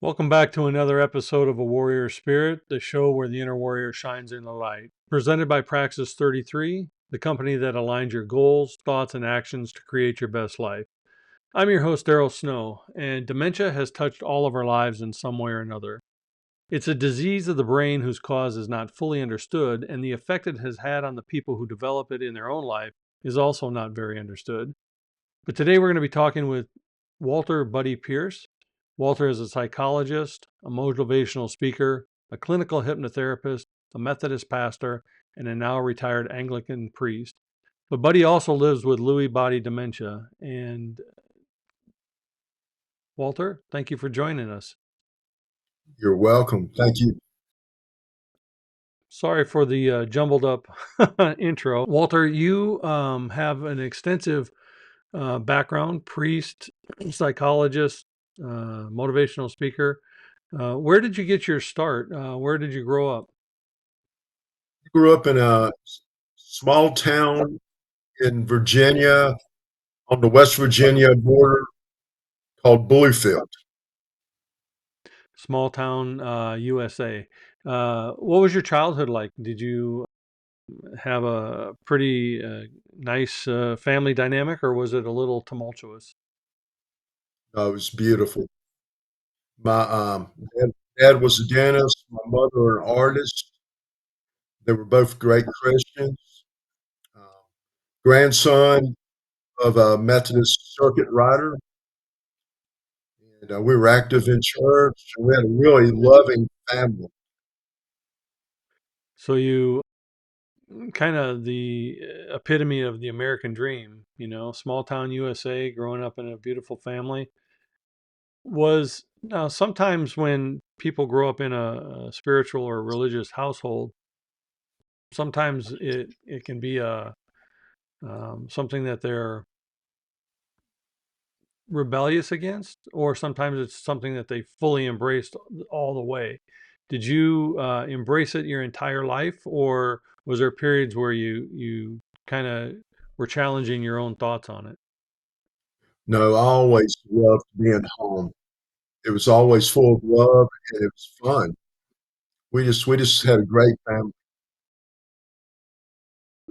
Welcome back to another episode of A Warrior Spirit, the show where the inner warrior shines in the light. Presented by Praxis 33, the company that aligns your goals, thoughts, and actions to create your best life. I'm your host, Daryl Snow, and dementia has touched all of our lives in some way or another. It's a disease of the brain whose cause is not fully understood, and the effect it has had on the people who develop it in their own life is also not very understood. But today we're going to be talking with Walter Buddy Pierce. Walter is a psychologist, a motivational speaker, a clinical hypnotherapist, a Methodist pastor, and a now retired Anglican priest. But Buddy also lives with Lewy Body Dementia. And Walter, thank you for joining us. You're welcome. Thank you. Sorry for the jumbled up intro. Walter, you have an extensive background: priest, psychologist, motivational speaker. Where did you get your start? Where did you grow up? I grew up in a small town in Virginia on the West Virginia border called Bluefield. Small town, USA. What was your childhood like? Did you have a pretty nice family dynamic, or was it a little tumultuous? It was beautiful. My dad was a dentist, my mother an artist. They were both great Christians. Uh, Grandson of a Methodist circuit rider. And we were active in church. And we had a really loving family. So you kind of the epitome of the American dream, small town USA, growing up in a beautiful family. Was now sometimes when people grow up in a spiritual or religious household, sometimes it can be a something that they're rebellious against, or sometimes it's something that they fully embraced all the way. Did you embrace it your entire life, or was there periods where you kind of were challenging your own thoughts on it? No, I always loved being home. It was always full of love and it was fun. We just had a great family.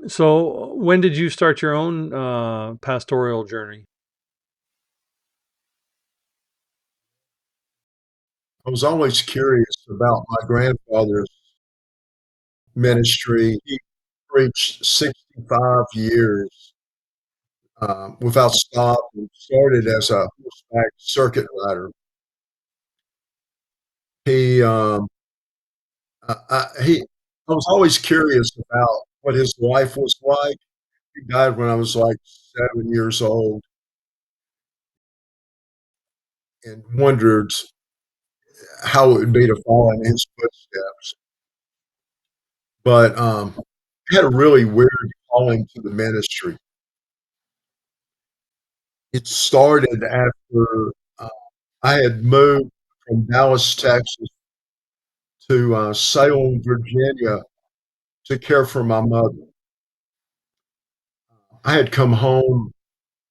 So when did you start your own pastoral journey? I was always curious about my grandfather's ministry. He preached 65 years without stop and started as a horseback circuit rider. He, he, I was always curious about what his life was like. He died when I was like 7 years old and wondered how it would be to follow in his footsteps. But I had a really weird calling to the ministry. It started after uh, I had moved from Dallas, Texas to Salem, Virginia to care for my mother. I had come home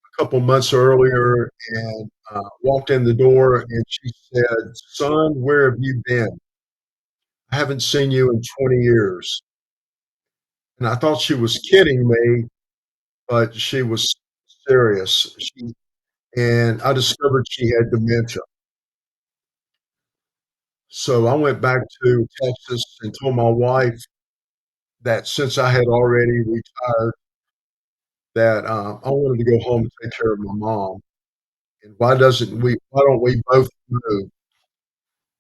a couple months earlier and walked in the door, and she said, "Son, where have you been? I haven't seen you in 20 years." And I thought she was kidding me, but she was serious. And I discovered she had dementia. So I went back to Texas and told my wife that since I had already retired, that I wanted to go home and take care of my mom. And why don't we both move?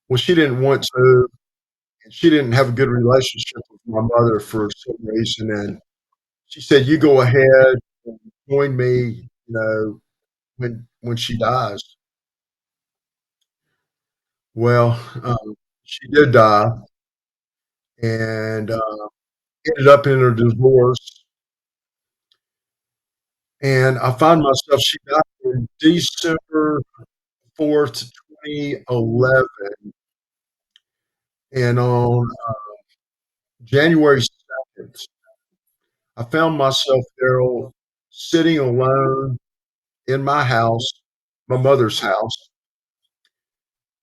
Well, she didn't want to, and she didn't have a good relationship with my mother for some reason. And she said, "You go ahead and join me, when she dies." Well, she did die, and ended up in a divorce. And I found myself, she died in December 4th, 2011. And on January 2nd, I found myself, Daryl, sitting alone in my house, my mother's house,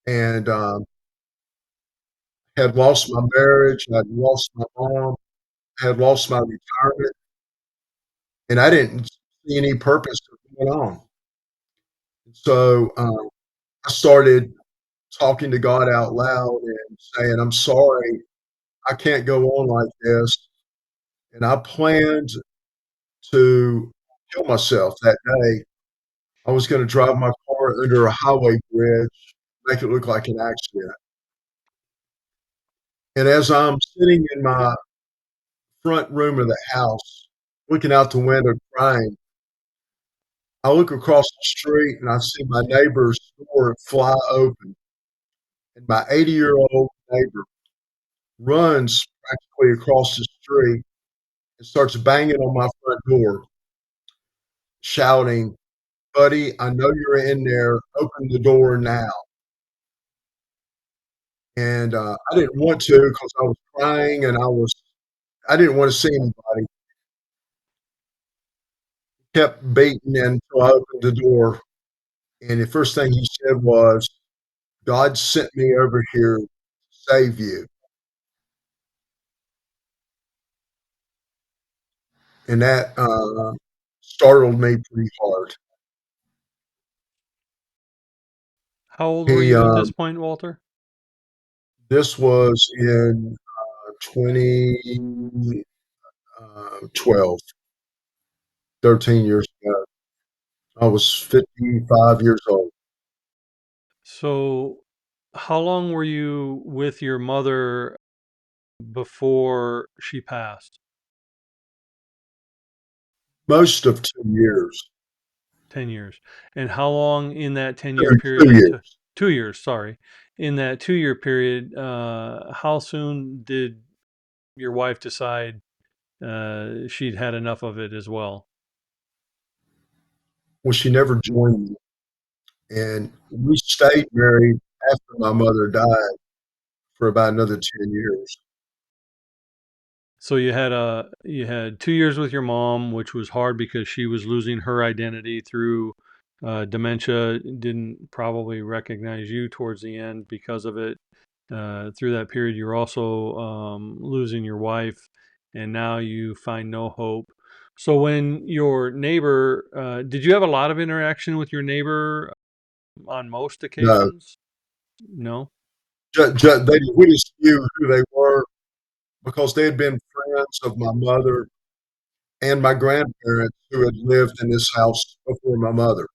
and had lost my marriage, I'd lost my mom, had lost my retirement, and I didn't see any purpose of going on. So I started talking to God out loud and saying, "I'm sorry, I can't go on like this." And I planned to kill myself that day. I was going to drive my car under a highway bridge, make it look like an accident. And as I'm sitting in my front room of the house, looking out the window crying, I look across the street and I see my neighbor's door fly open. And my 80-year-old neighbor runs practically across the street and starts banging on my front door, shouting, "Buddy, I know you're in there. Open the door now." And I didn't want to because I was crying and I didn't want to see anybody. Kept beating until I opened the door. And the first thing he said was, "God sent me over here to save you." And that startled me pretty hard. How old were He, you at this point, Walter? this was in 2012, 13 years ago. I was 55 years old. So, how long were you with your mother before she passed? Most of 2 years. 10 years. And how long in that 10-year Two, period 2 years. 2 years, sorry. In that 2-year period, how soon did your wife decide she'd had enough of it as well? Well, she never joined me. And we stayed married after my mother died for about another 10 years. So you had 2 years with your mom, which was hard because she was losing her identity through dementia, didn't probably recognize you towards the end because of it. Through that period, you're also losing your wife, and now you find no hope. So when your neighbor, did you have a lot of interaction with your neighbor on most No, occasions? No. we just knew who they were because they had been friends of my mother and my grandparents who had lived in this house before my mother.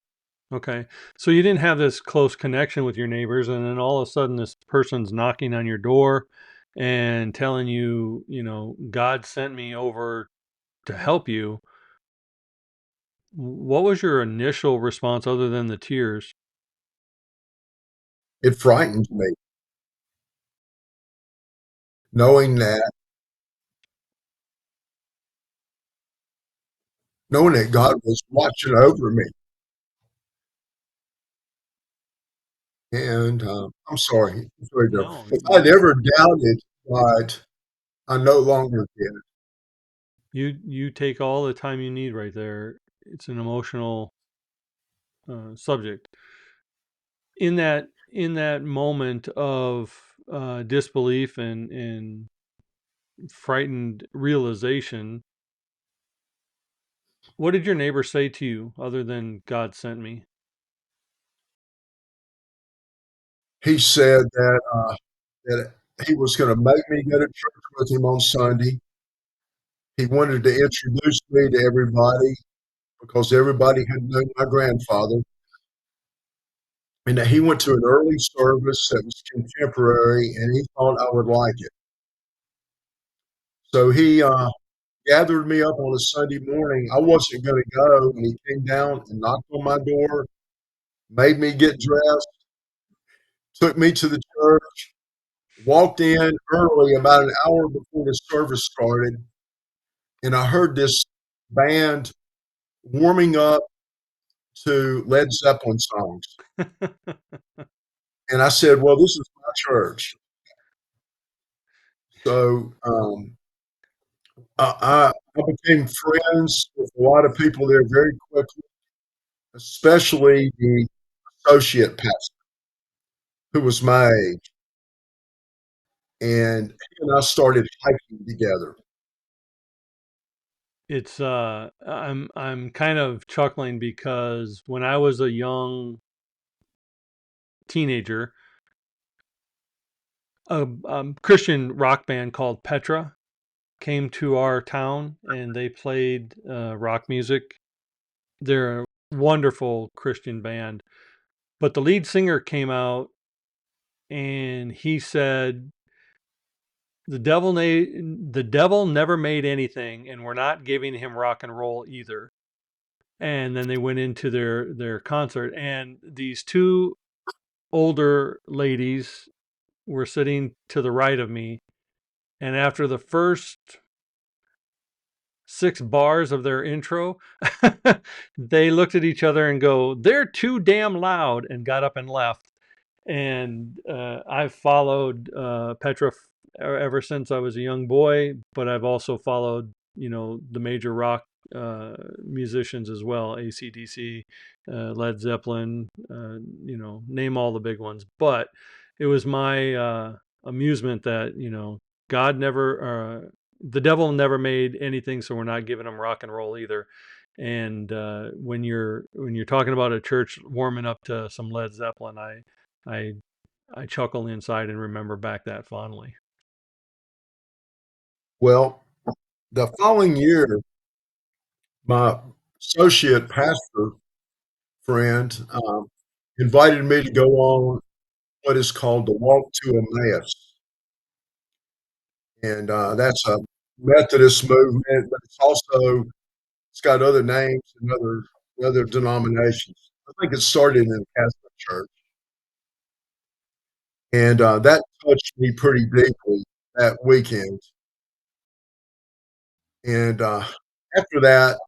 Okay. So you didn't have this close connection with your neighbors, and then all of a sudden this person's knocking on your door and telling you, God sent me over to help you. What was your initial response other than the tears? It frightened me knowing that God was watching over me. And I'm sorry, Joe. No, If I never doubted God, I no longer did. you take all the time you need right there. It's an emotional subject. In that moment of disbelief and frightened realization, what did your neighbor say to you other than God sent me? He said that he was going to make me go to church with him on Sunday. He wanted to introduce me to everybody because everybody had known my grandfather, and that he went to an early service that was contemporary, and he thought I would like it. So he gathered me up on a Sunday morning. I wasn't going to go, and he came down and knocked on my door, made me get dressed, took me to the church, walked in early about an hour before the service started, and I heard this band warming up to Led Zeppelin songs. And I said, "Well, this is my church." So I became friends with a lot of people there very quickly, especially the associate pastor. who was my age, and he and I started hiking together. I'm kind of chuckling because when I was a young teenager, a Christian rock band called Petra came to our town and they played rock music. They're a wonderful Christian band, but the lead singer came out and he said the devil never made anything, and we're not giving him rock and roll either. And then they went into their concert, and these two older ladies were sitting to the right of me, and after the first 6 bars of their intro, they looked at each other and go, "They're too damn loud," and got up and left. And I've followed Petra ever since I was a young boy, but I've also followed, the major rock musicians as well, AC/DC, Led Zeppelin, name all the big ones. But it was my amusement that, God never, the devil never made anything, so we're not giving him rock and roll either. And when you're talking about a church warming up to some Led Zeppelin, I I chuckle inside and remember back that fondly. Well, the following year, my associate pastor friend invited me to go on what is called the Walk to Emmaus, and that's a Methodist movement, but it's got other names and other denominations. I think it started in the Catholic Church, and that touched me pretty deeply that weekend. And after that,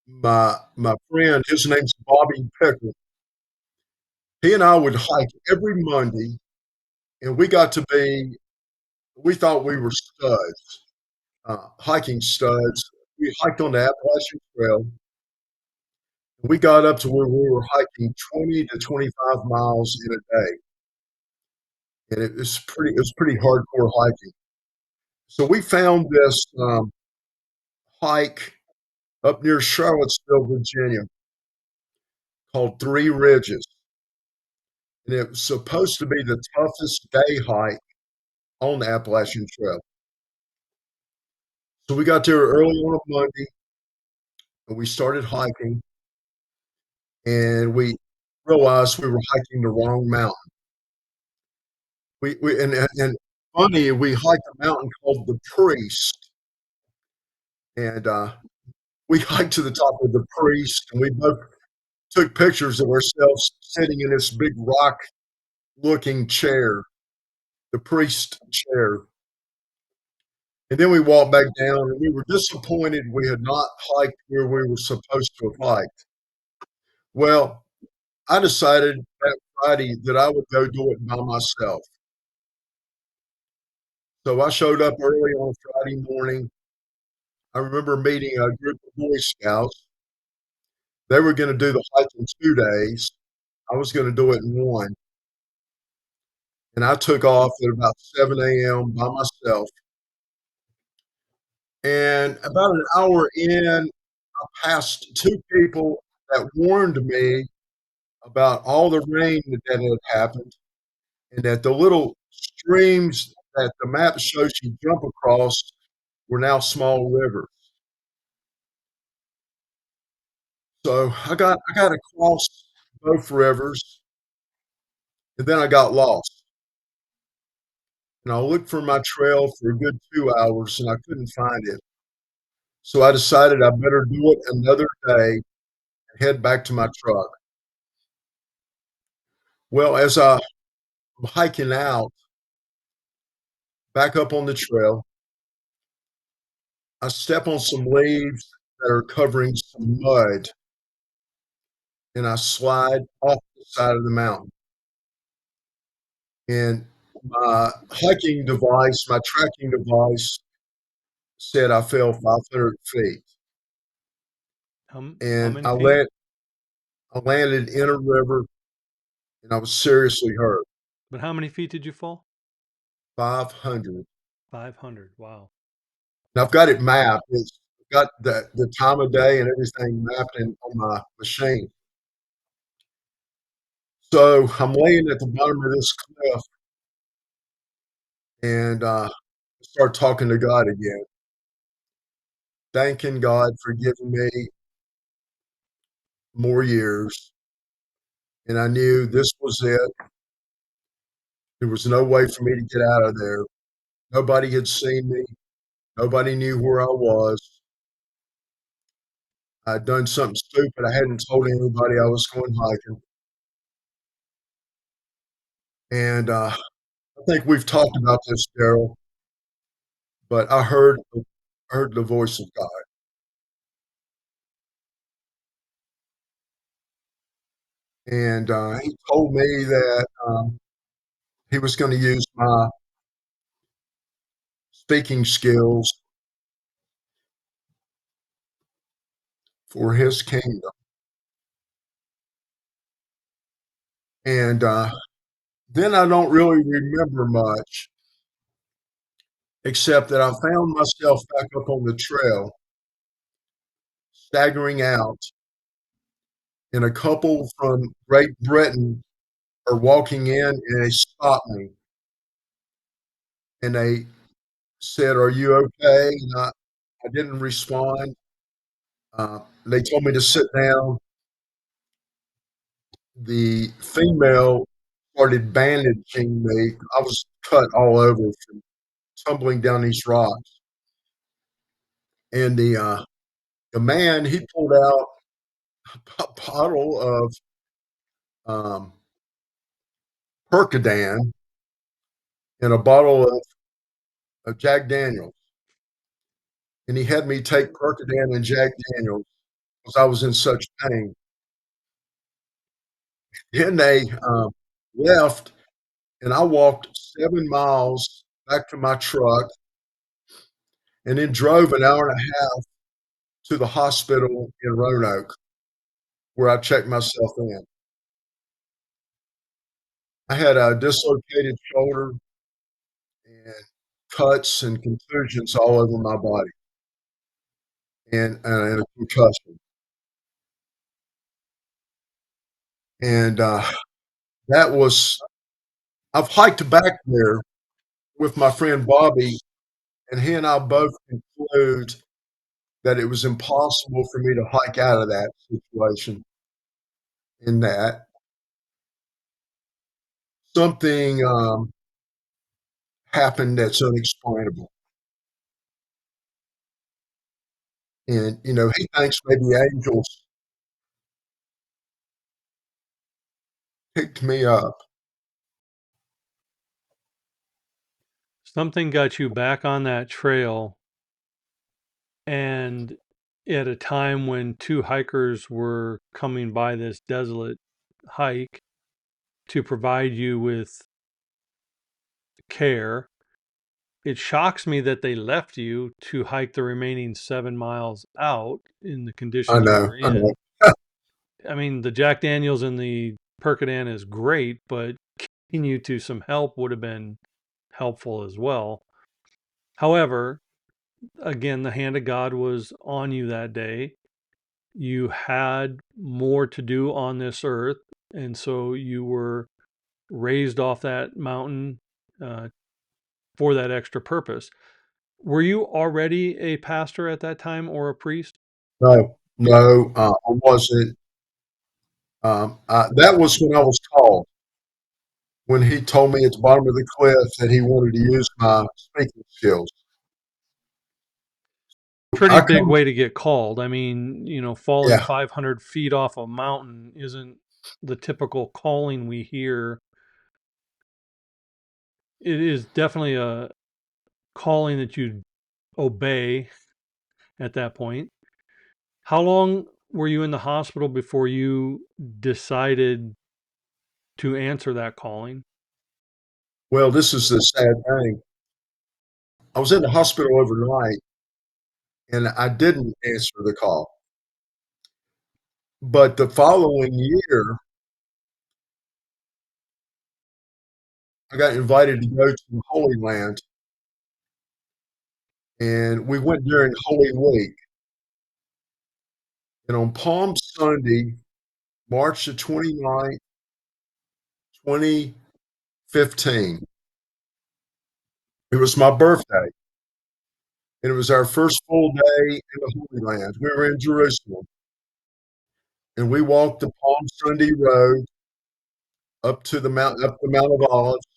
my friend, his name's Bobby Pickle. He and I would hike every Monday, and we thought we were studs, hiking studs. We hiked on the Appalachian Trail. We got up to where we were hiking 20 to 25 miles in a day, and it was pretty hardcore hiking. So we found this hike up near Charlottesville, Virginia, called Three Ridges, and it was supposed to be the toughest day hike on the Appalachian Trail. So we got there early on a Monday, and we started hiking, and we realized we were hiking the wrong mountain. And funny, we hiked a mountain called the Priest, and we hiked to the top of the Priest, and we both took pictures of ourselves sitting in this big rock-looking chair, the Priest chair. And then we walked back down, and we were disappointed we had not hiked where we were supposed to have hiked. Well, I decided that Friday that I would go do it by myself. So I showed up early on Friday morning. I remember meeting a group of Boy Scouts. They were going to do the hike in 2 days. I was going to do it in one. And I took off at about 7 a.m. by myself. And about an hour in, I passed two people that warned me about all the rain that had happened and that the little streams that the map shows you jump across were now small rivers. So I got across both rivers, and then I got lost. And I looked for my trail for a good 2 hours, and I couldn't find it. So I decided I better do it another day and head back to my truck. Well, as I'm hiking out back up on the trail, I step on some leaves that are covering some mud, and I slide off the side of the mountain. And my hiking device, my tracking device, said I fell 500 feet, How and many feet? I landed in a river, and I was seriously hurt. But how many feet did you fall? 500. 500. Wow. Now I've got it mapped. It's got the time of day and everything mapped in on my machine. So I'm laying at the bottom of this cliff and start talking to God again, thanking God for giving me more years. And I knew this was it. There was no way for me to get out of there. Nobody had seen me. Nobody knew where I was. I'd done something stupid. I hadn't told anybody I was going hiking. And I think we've talked about this, Daryl, but I heard the voice of God. And he told me that he was going to use my speaking skills for his kingdom. And then I don't really remember much, except that I found myself back up on the trail, staggering out, and a couple from Great Britain are walking in and they stopped me and they said, "Are you okay?" And I didn't respond. They told me to sit down. The female started bandaging me. I was cut all over from tumbling down these rocks. And the man, he pulled out a bottle of um, Percodan and a bottle of Jack Daniels. And he had me take Percodan and Jack Daniels because I was in such pain. Then they left, and I walked 7 miles back to my truck and then drove an hour and a half to the hospital in Roanoke where I checked myself in. I had a dislocated shoulder and cuts and contusions all over my body and a concussion. And that was, I've hiked back there with my friend Bobby, and he and I both conclude that it was impossible for me to hike out of that situation, in that something happened that's unexplainable. And, he thinks maybe angels picked me up. Something got you back on that trail, and at a time when two hikers were coming by this desolate hike to provide you with care. It shocks me that they left you to hike the remaining 7 miles out in the I conditions you know, were I know. in. I mean, the Jack Daniels and the Percodan is great, but getting you to some help would have been helpful as well. However, again, the hand of God was on you that day. You had more to do on this earth, and so you were raised off that mountain uh, for that extra purpose. Were you already a pastor at that time or a priest? No, no, I wasn't. That was when I was called, when he told me at the bottom of the cliff that he wanted to use my speaking skills. Pretty I big come, way to get called. I mean, falling yeah, 500 feet off a mountain isn't the typical calling we hear. It is definitely a calling that you obey at that point. How long were you in the hospital before you decided to answer that calling? well, this is the sad thing. I was in the hospital overnight and I didn't answer the call. But the following year, I got invited to go to Holy Land, and we went during Holy Week. And on Palm Sunday, March the 29th, 2015, it was my birthday, and it was our first full day in the Holy Land. We were in Jerusalem, and we walked the Palm Sunday road up the Mount of Olives,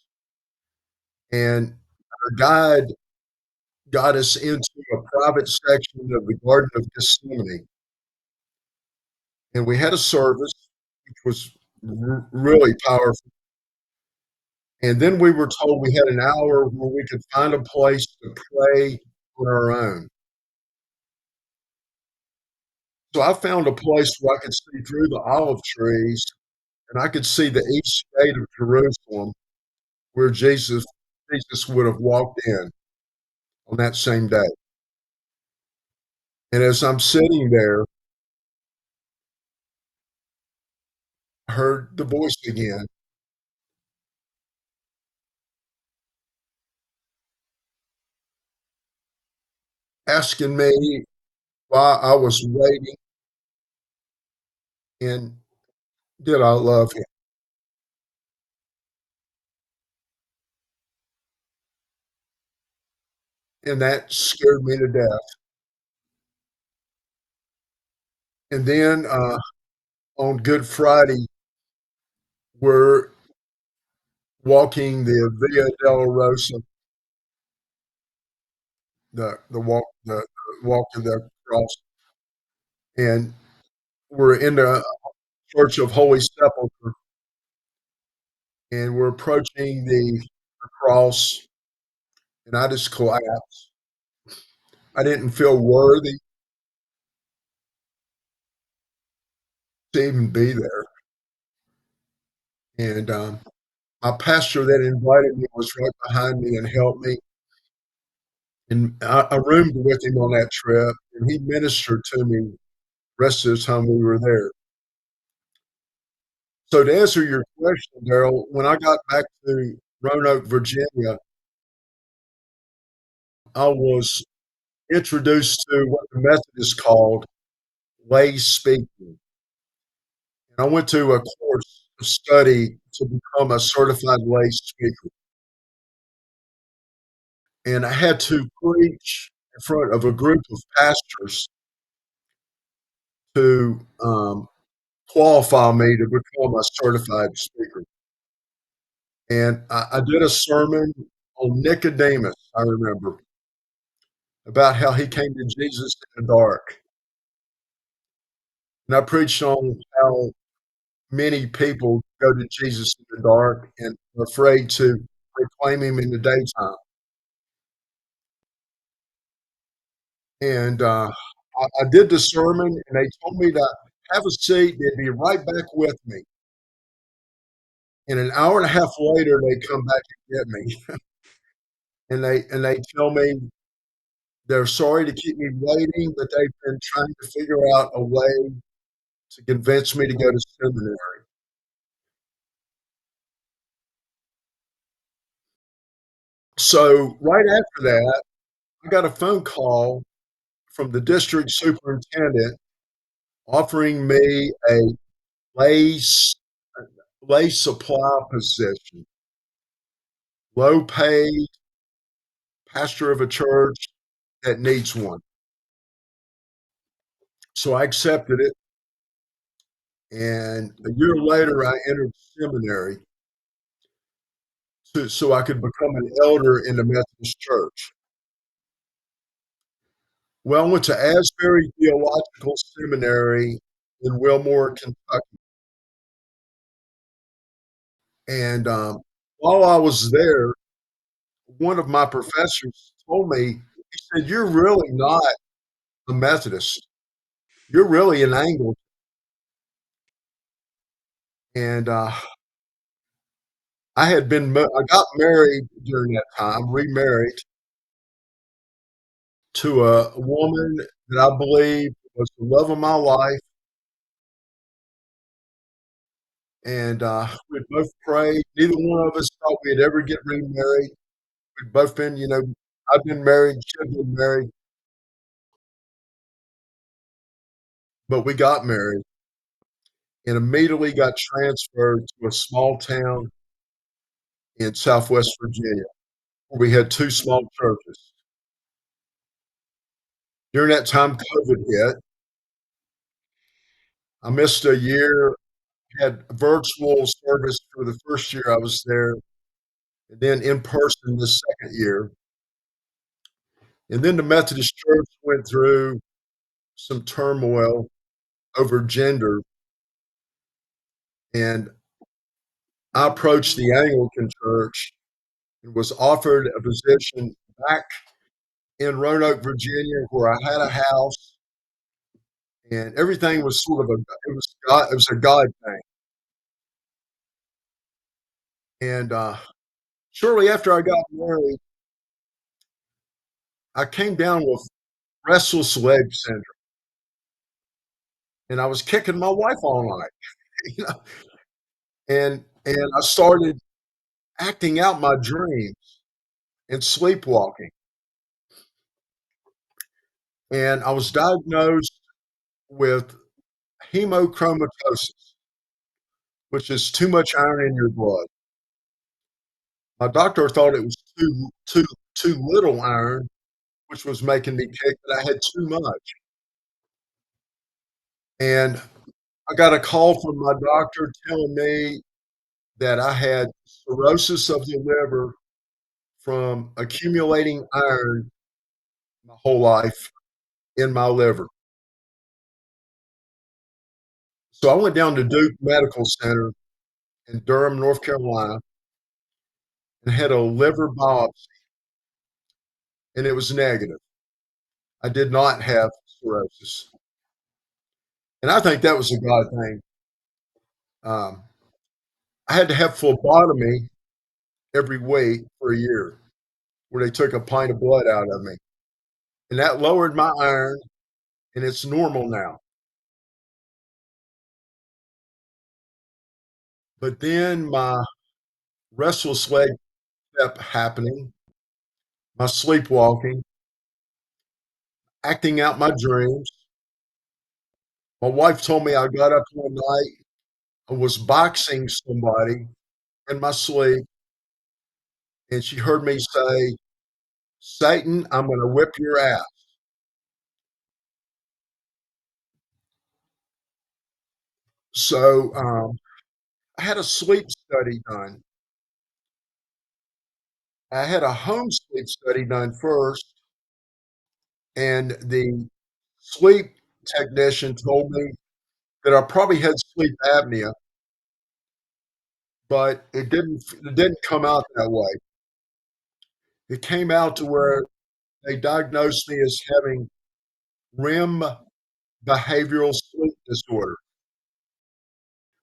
and our guide got us into a private section of the Garden of Gethsemane, and we had a service which was really powerful. And then we were told we had an hour where we could find a place to pray on our own. So I found a place where I could see through the olive trees and I could see the east gate of Jerusalem where Jesus would have walked in on that same day. And as I'm sitting there, I heard the voice again asking me why I was waiting and did I love him. And that scared me to death. And then on Good Friday, we're walking the Via Dolorosa, the walk to the cross, and we're in the Church of Holy Sepulchre, and we're approaching the cross, and I just collapsed. I didn't feel worthy to even be there. And my pastor that invited me was right behind me and helped me. And I roomed with him on that trip, and he ministered to me the rest of the time we were there. So to answer your question, Daryl, when I got back to Roanoke, Virginia, I was introduced to what the Methodists called lay speaking. And I went to a course of study to become a certified lay speaker. And I had to preach in front of a group of pastors to qualify me to become a certified speaker. And I did a sermon on Nicodemus, I remember, about how he came to Jesus in the dark. And I preached on how many people go to Jesus in the dark and are afraid to proclaim him in the daytime. And I did the sermon, and they told me to have a seat. They'd be right back with me. And an hour and a half later, they come back and get me, and they tell me they're sorry to keep me waiting, but they've been trying to figure out a way to convince me to go to seminary. So right after that, I got a phone call from the district superintendent offering me a lay lay supply position, low paid, pastor of a church that needs one. So I accepted it, and a year later, I entered seminary so I could become an elder in the Methodist Church. Well, I went to Asbury Theological Seminary in Wilmore, Kentucky, and while I was there, one of my professors told me, he said, "You're really not a Methodist. You're really an Anglican." And I got married during that time, remarried to a woman that I believe was the love of my life, and we both prayed. Neither one of us thought we'd ever get remarried. We'd both been, I've been married, she'd been married, but we got married and immediately got transferred to a small town in Southwest Virginia where we had two small churches. During that time, COVID hit. I missed a year, had virtual service for the first year I was there, and then in person the second year. And then the Methodist Church went through some turmoil over gender, and I approached the Anglican Church and was offered a position back in Roanoke, Virginia, where I had a house, and everything was sort of it was a God thing. And shortly after I got married, I came down with restless leg syndrome, and I was kicking my wife all night, you know, and I started acting out my dreams and sleepwalking, and I was diagnosed with hemochromatosis, which is too much iron in your blood. My doctor thought it was too little iron, which was making me kick, but I had too much. And I got a call from my doctor telling me that I had cirrhosis of the liver from accumulating iron my whole life in my liver. So I went down to Duke Medical Center in Durham, North Carolina, and had a liver biopsy, and it was negative. I did not have cirrhosis. And I think that was a God thing. Um, I had to have phlebotomy every week for a year, where they took a pint of blood out of me. And that lowered my iron, and it's normal now. But then my restless leg kept happening, my sleepwalking, acting out my dreams. My wife told me I got up one night and was boxing somebody in my sleep, and she heard me say, Satan, I'm going to whip your ass. So I had a sleep study done. I had a home sleep study done first, and the sleep technician told me that I probably had sleep apnea, but it didn't come out that way. It came out to where they diagnosed me as having REM behavioral sleep disorder,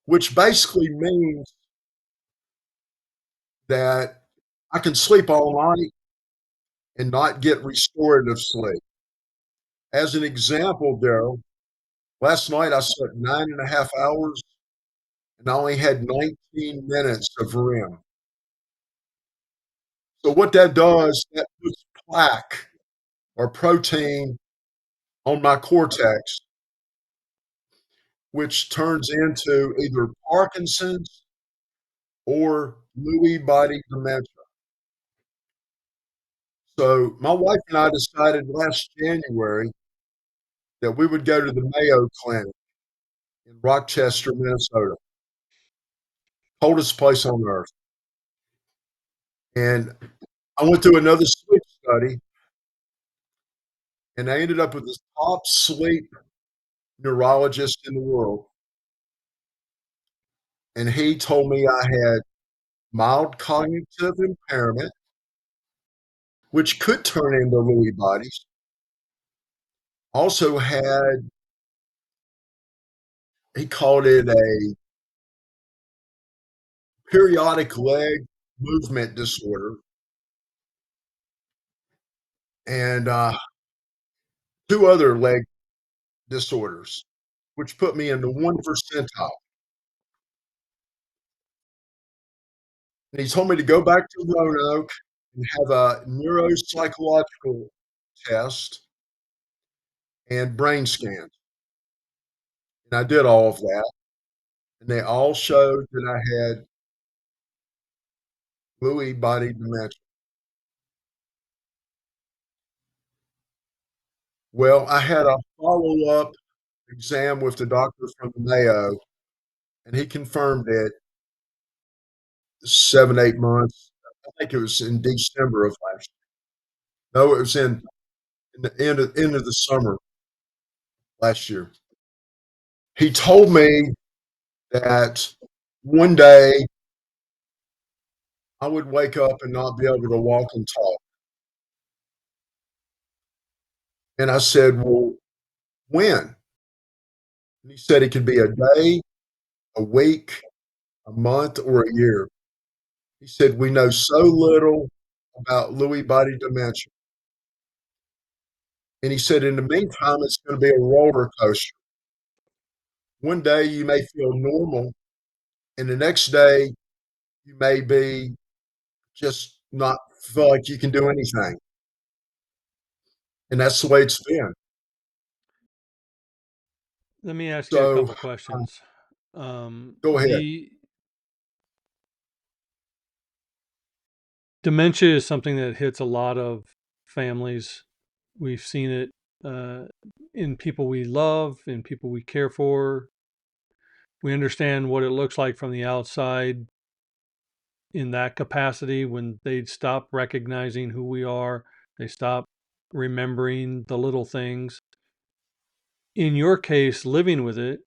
which basically means that I can sleep all night and not get restorative sleep. As an example, Daryl, last night I slept 9.5 hours and I only had 19 minutes of REM. So what that does, that puts plaque or protein on my cortex, which turns into either Parkinson's or Lewy Body Dementia. So my wife and I decided last January that we would go to the Mayo Clinic in Rochester, Minnesota, coldest place on earth. And I went through another sleep study, and I ended up with the top sleep neurologist in the world. And he told me I had mild cognitive impairment, which could turn into Lewy bodies. Also had, he called it a periodic leg movement disorder, and two other leg disorders, which put me in the one percentile. And he told me to go back to Roanoke and have a neuropsychological test and brain scans. And I did all of that, and they all showed that I had Lewy Body Dementia. Well, I had a follow-up exam with the doctor from the Mayo, and he confirmed it 7, 8 months. I think it was in December of last year. No, it was in the end of the summer last year. He told me that one day I would wake up and not be able to walk and talk. And I said, "Well, when?" And he said it could be a day, a week, a month, or a year. He said, "We know so little about Lewy body dementia." And he said, "In the meantime, it's going to be a roller coaster. One day you may feel normal, and the next day you may be just not feel like you can do anything." And that's the way it's been. Let me ask you a So couple questions. go ahead. The dementia is something that hits a lot of families. We've seen it uh, in people we love, in people we care for. We understand what it looks like from the outside in that capacity when they stop recognizing who we are, they stop remembering the little things. In your case, living with it,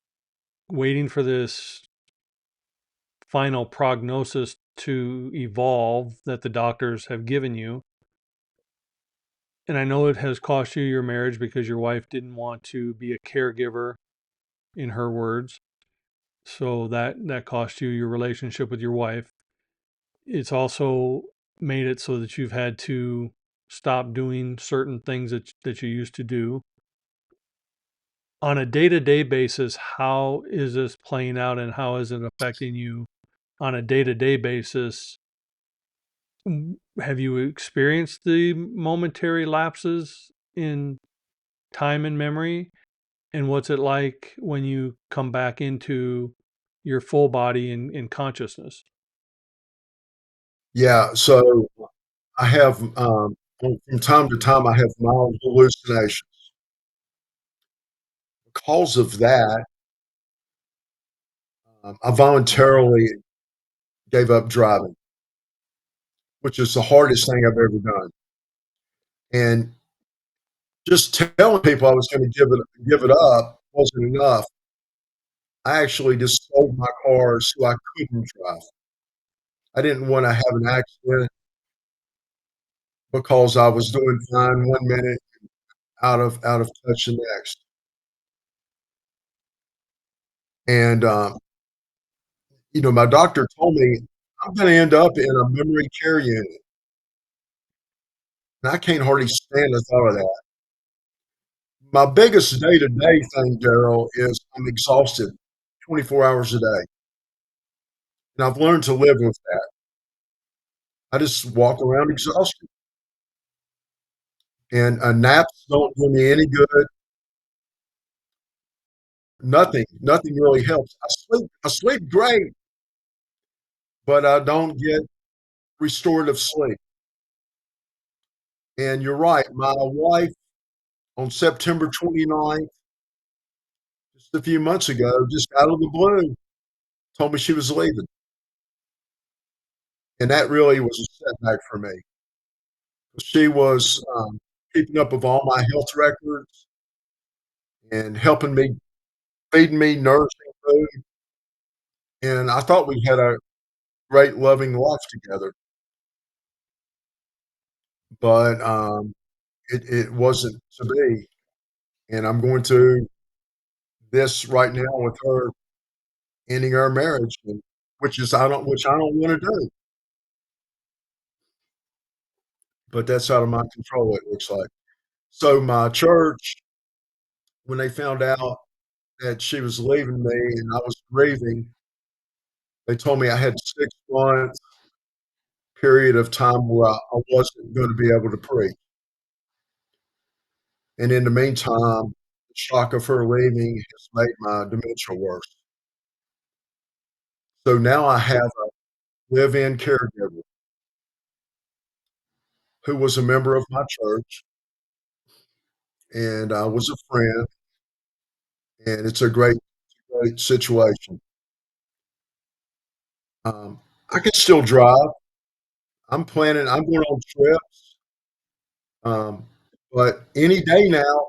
waiting for this final prognosis to evolve that the doctors have given you. And I know it has cost you your marriage because your wife didn't want to be a caregiver, in her words. So that cost you your relationship with your wife. It's also made it so that you've had to stop doing certain things that you used to do. On a day-to-day basis, how is this playing out and how is it affecting you on a day-to-day basis? Have you experienced the momentary lapses in time and memory? And what's it like when you come back into your full body in consciousness? Yeah. So I have, from time to time, I have mild hallucinations. Because of that, I voluntarily gave up driving, which is the hardest thing I've ever done. And just telling people I was going to give it up wasn't enough. I actually just sold my car so I couldn't drive. I didn't want to have an accident because I was doing fine one minute, out of touch the next. And my doctor told me I'm going to end up in a memory care unit, and I can't hardly stand the thought of that. My biggest day to day thing, Daryl, is I'm exhausted 24 hours a day, and I've learned to live with that. I just walk around exhausted, and naps don't do me any good. Nothing really helps. I sleep great, but I don't get restorative sleep. And you're right. My wife on September 29th, just a few months ago, just out of the blue, told me she was leaving. And that really was a setback for me. She was keeping up with all my health records and helping me, feeding me nourishing food. And I thought we had a great, loving life together. But it wasn't to be. And I'm going to this right now with her ending our marriage, and which I don't want to do. But that's out of my control, it looks like. So my church, when they found out that she was leaving me and I was grieving, they told me I had 6 months period of time where I wasn't going to be able to preach. And in the meantime, the shock of her leaving has made my dementia worse. So now I have a live in caregiver who was a member of my church and was a friend. And it's a great situation. I can still drive. I'm going on trips. Um, but any day now,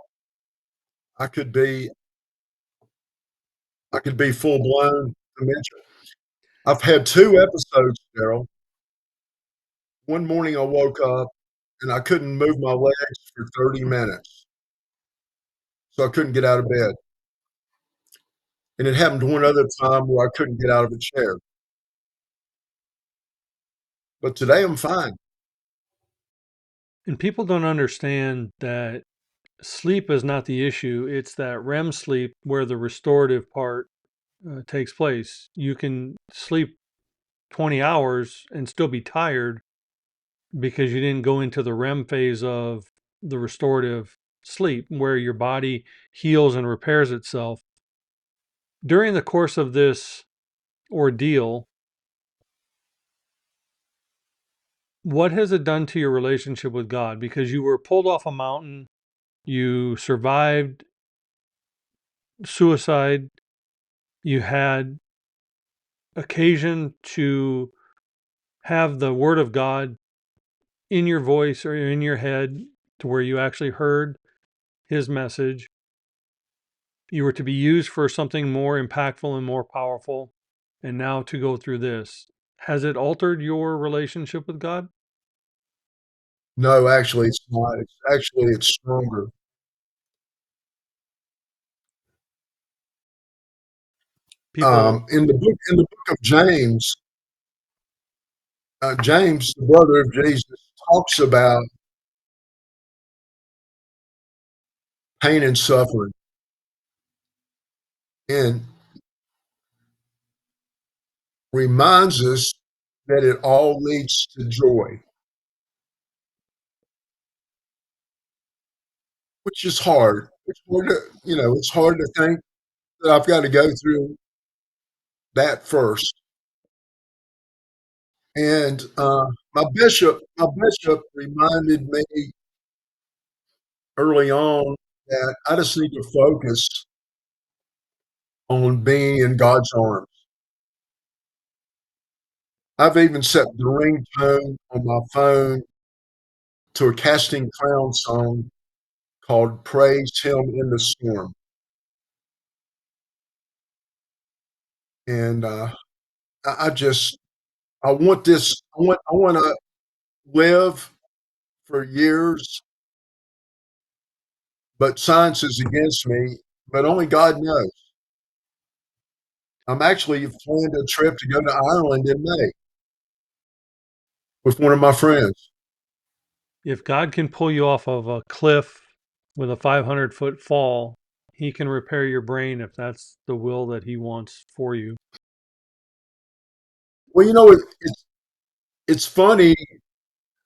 I could be, I could be full blown dementia. I've had two episodes, Daryl. One morning I woke up and I couldn't move my legs for 30 minutes. So I couldn't get out of bed. And it happened one other time where I couldn't get out of a chair. But today I'm fine. And people don't understand that sleep is not the issue. It's that REM sleep where the restorative part takes place. You can sleep 20 hours and still be tired because you didn't go into the REM phase of the restorative sleep where your body heals and repairs itself. During the course of this ordeal, what has it done to your relationship with God? Because you were pulled off a mountain, you survived suicide, you had occasion to have the word of God in your voice or in your head to where you actually heard his message. You were to be used for something more impactful and more powerful. And now to go through this. Has it altered your relationship with God? No, actually, it's not. It's stronger. People, In the book of James, James, the brother of Jesus, talks about pain and suffering, and reminds us that it all leads to joy, which is hard. It's hard to think that I've got to go through that first. And my bishop reminded me early on that I just need to focus on being in God's arms. I've even set the ringtone on my phone to a Casting Clown song called "Praise Him in the Storm," and I just I want this. I want to live for years, but science is against me. But only God knows. I'm actually planned a trip to go to Ireland in May with one of my friends. if God can pull you off of a cliff with a 500-foot fall, he can repair your brain if that's the will that he wants for you. Well, it's funny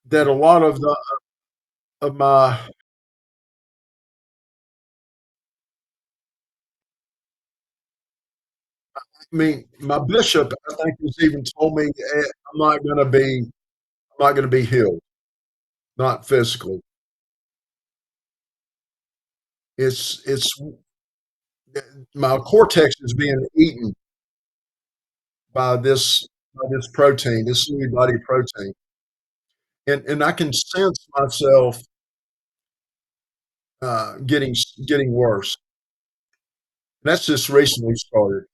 that a lot of my my bishop, I think, has even told me I'm not going to be healed, not physically. It's my cortex is being eaten by this protein, this Lewy body protein, and I can sense myself getting worse. And that's just recently started.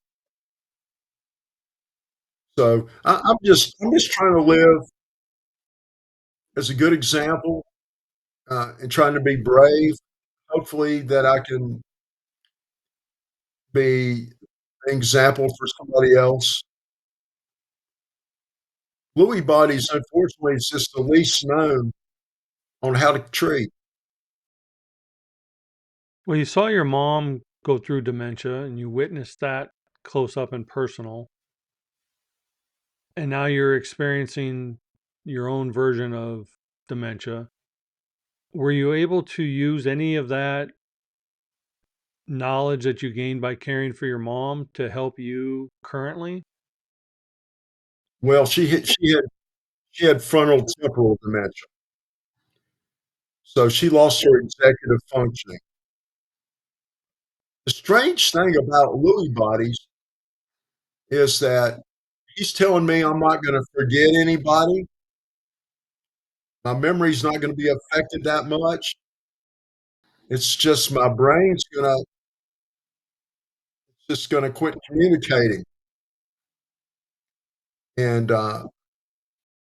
So I'm just trying to live as a good example and trying to be brave. Hopefully that I can be an example for somebody else. Lewy bodies, unfortunately, is just the least known on how to treat. Well, you saw your mom go through dementia and you witnessed that close up and personal. And now you're experiencing your own version of dementia. Were you able to use any of that knowledge that you gained by caring for your mom to help you currently? Well, she had frontal temporal dementia, so she lost her executive functioning. The strange thing about Lewy bodies is that he's telling me I'm not going to forget anybody. My memory's not going to be affected that much. It's just my brain's going to quit communicating. And That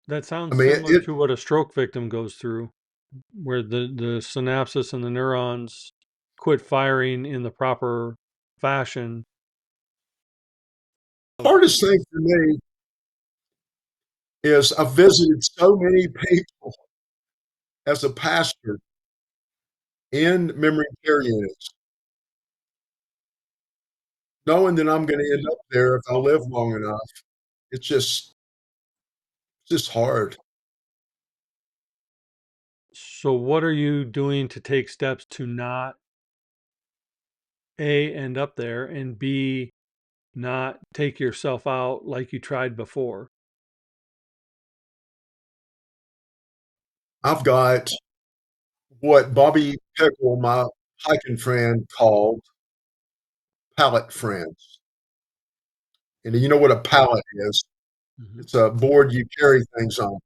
I sounds mean, similar to what a stroke victim goes through, where the synapses and the neurons quit firing in the proper fashion. hardest thing for me is I've visited so many people as a pastor in memory care units, knowing that I'm going to end up there if I live long enough. It's just hard. So, what are you doing to take steps to not A, end up there, and B, not take yourself out like you tried before? I've got what Bobby Pickle, my hiking friend, called pallet friends. And you know what a pallet is? Mhm. It's a board you carry things on.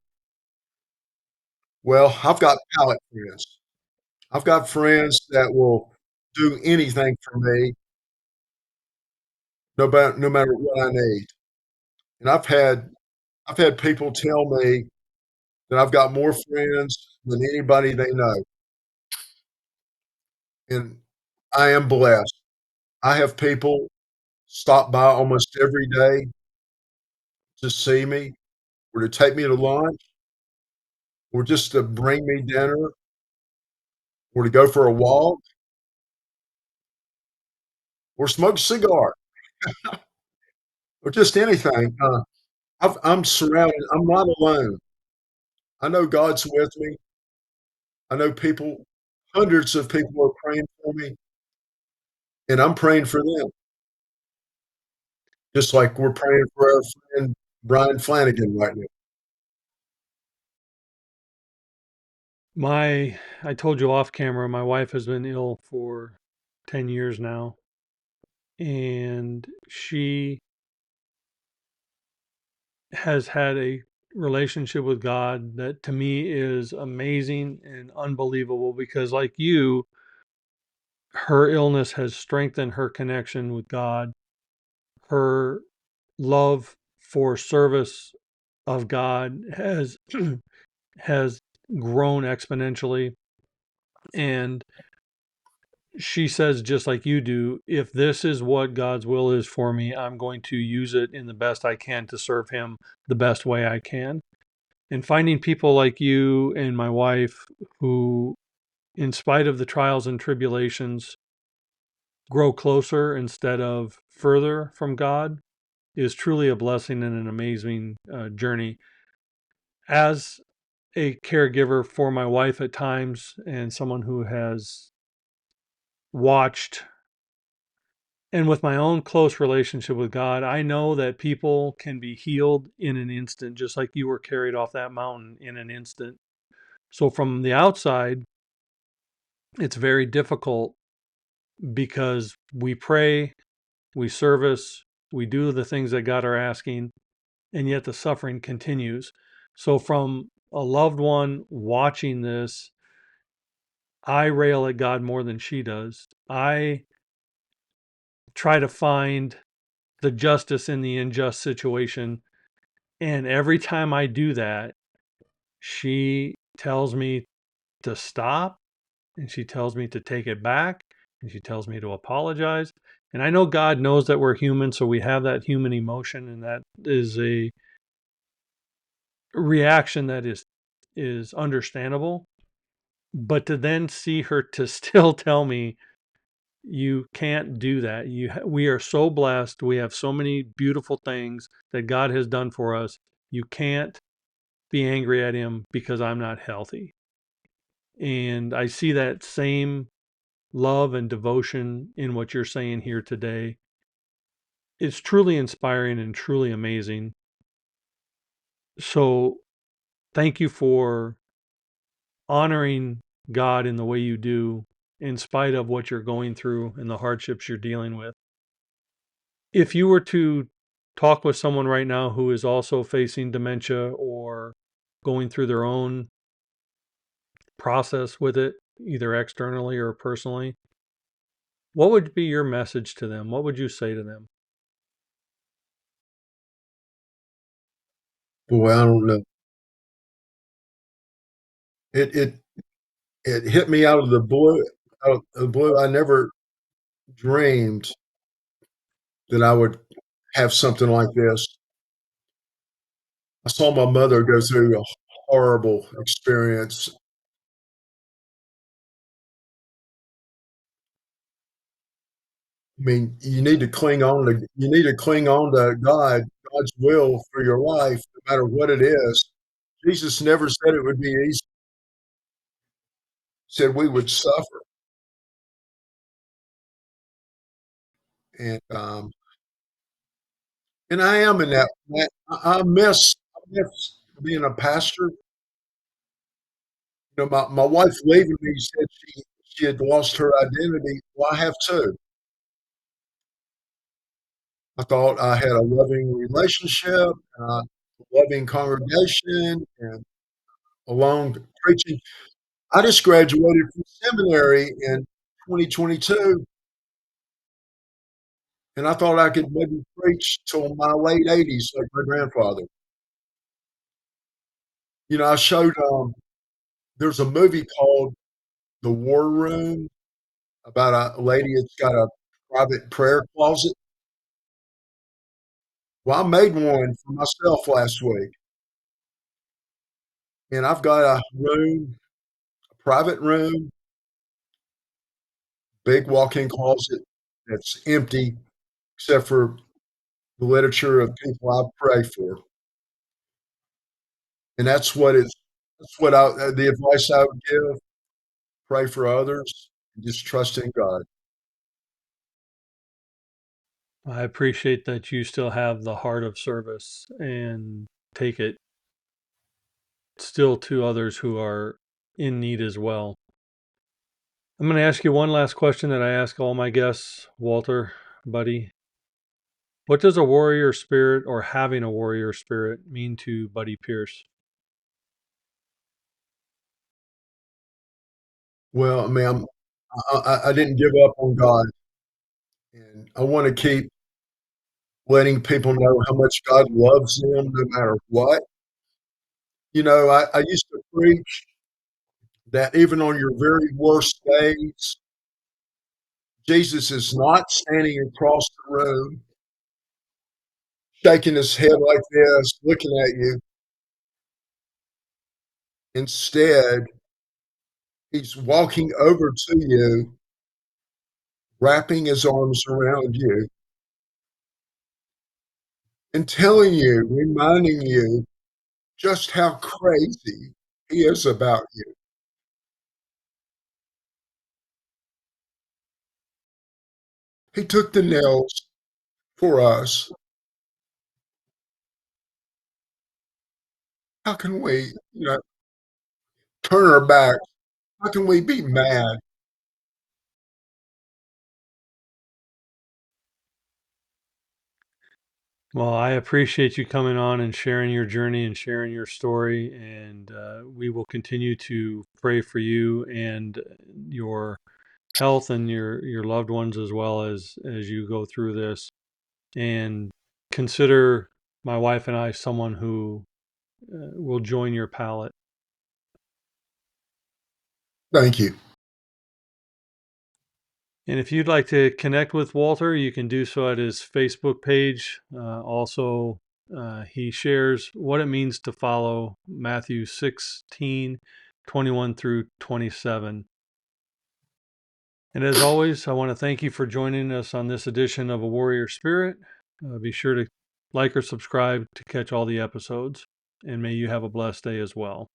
Well, I've got pallet friends. I've got friends that will do anything for me, no matter what I need. And I've had people tell me that I've got more friends than anybody they know. And I am blessed. I have people stop by almost every day to see me or to take me to lunch or just to bring me dinner or to go for a walk or smoke a cigar or just anything. I'm surrounded. I'm not alone. I know God's with me. I know people, hundreds of people are praying for me, and I'm praying for them, just like we're praying for our friend Brian Flanagan right now. I told you off camera, my wife has been ill for 10 years now, and she has had a relationship with God that to me is amazing and unbelievable because, like you, her illness has strengthened her connection with God. Her love for service of God has grown exponentially. And she says, just like you do, if this is what God's will is for me, I'm going to use it in the best I can to serve Him the best way I can. And finding people like you and my wife who, in spite of the trials and tribulations, grow closer instead of further from God is truly a blessing and an amazing journey. As a caregiver for my wife at times and someone who has watched, and with my own close relationship with God, I know that people can be healed in an instant, just like you were carried off that mountain in an instant. So from the outside, it's very difficult because we pray, we service, we do the things that God are asking, and yet the suffering continues. So from a loved one watching this, I rail at God more than she does. I try to find the justice in the unjust situation. And every time I do that, she tells me to stop and she tells me to take it back and she tells me to apologize. And I know God knows that we're human, so we have that human emotion, and that is a reaction that is understandable. But to then see her to still tell me you can't do that. We are so blessed. We have so many beautiful things that God has done for us. You can't be angry at him because I'm not healthy. And I see that same love and devotion in what you're saying here today. It's truly inspiring and truly amazing. So thank you for honoring God in the way you do, in spite of what you're going through and the hardships you're dealing with. If you were to talk with someone right now who is also facing dementia or going through their own process with it, either externally or personally, what would be your message to them? What would you say to them? Boy, I don't know. It it it hit me out of the blue. Out of the blue. I never dreamed that I would have something like this. I saw my mother go through a horrible experience. I mean, you need to cling on to God's will for your life, no matter what it is. Jesus never said it would be easy. He said we would suffer. And and I am in that I miss being a pastor. You know, my wife leaving me said she had lost her identity. Well, I have too. I thought I had a loving relationship, a loving congregation, and a long preaching. I just graduated from seminary in 2022, and I thought I could maybe preach till my late 80s like my grandfather. You know, I showed there's a movie called The War Room about a lady that's got a private prayer closet. Well, I made one for myself last week, and I've got a private room, big walk-in closet that's empty except for the literature of people I pray for. And that's what the advice I would give, pray for others, and just trust in God. I appreciate that you still have the heart of service and take it still to others who are in need as well. I'm going to ask you one last question that I ask all my guests, Walter, buddy. What does a warrior spirit or having a warrior spirit mean to Buddy Pierce? Well, I mean, I didn't give up on God, and I want to keep letting people know how much God loves them no matter what. You know, I used to preach that even on your very worst days, Jesus is not standing across the room, shaking his head like this, looking at you. Instead, he's walking over to you, wrapping his arms around you, and telling you, reminding you just how crazy he is about you. He took the nails for us. How can we, turn our back? How can we be mad? Well, I appreciate you coming on and sharing your journey and sharing your story. And we will continue to pray for you and your health and your loved ones as well as you go through this. And consider my wife and I someone who will join your palette. Thank you. And if you'd like to connect with Walter, you can do so at his Facebook page. Also, he shares what it means to follow Matthew 16:21 through 27. And as always, I want to thank you for joining us on this edition of A Warrior Spirit. Be sure to like or subscribe to catch all the episodes. and may you have a blessed day as well.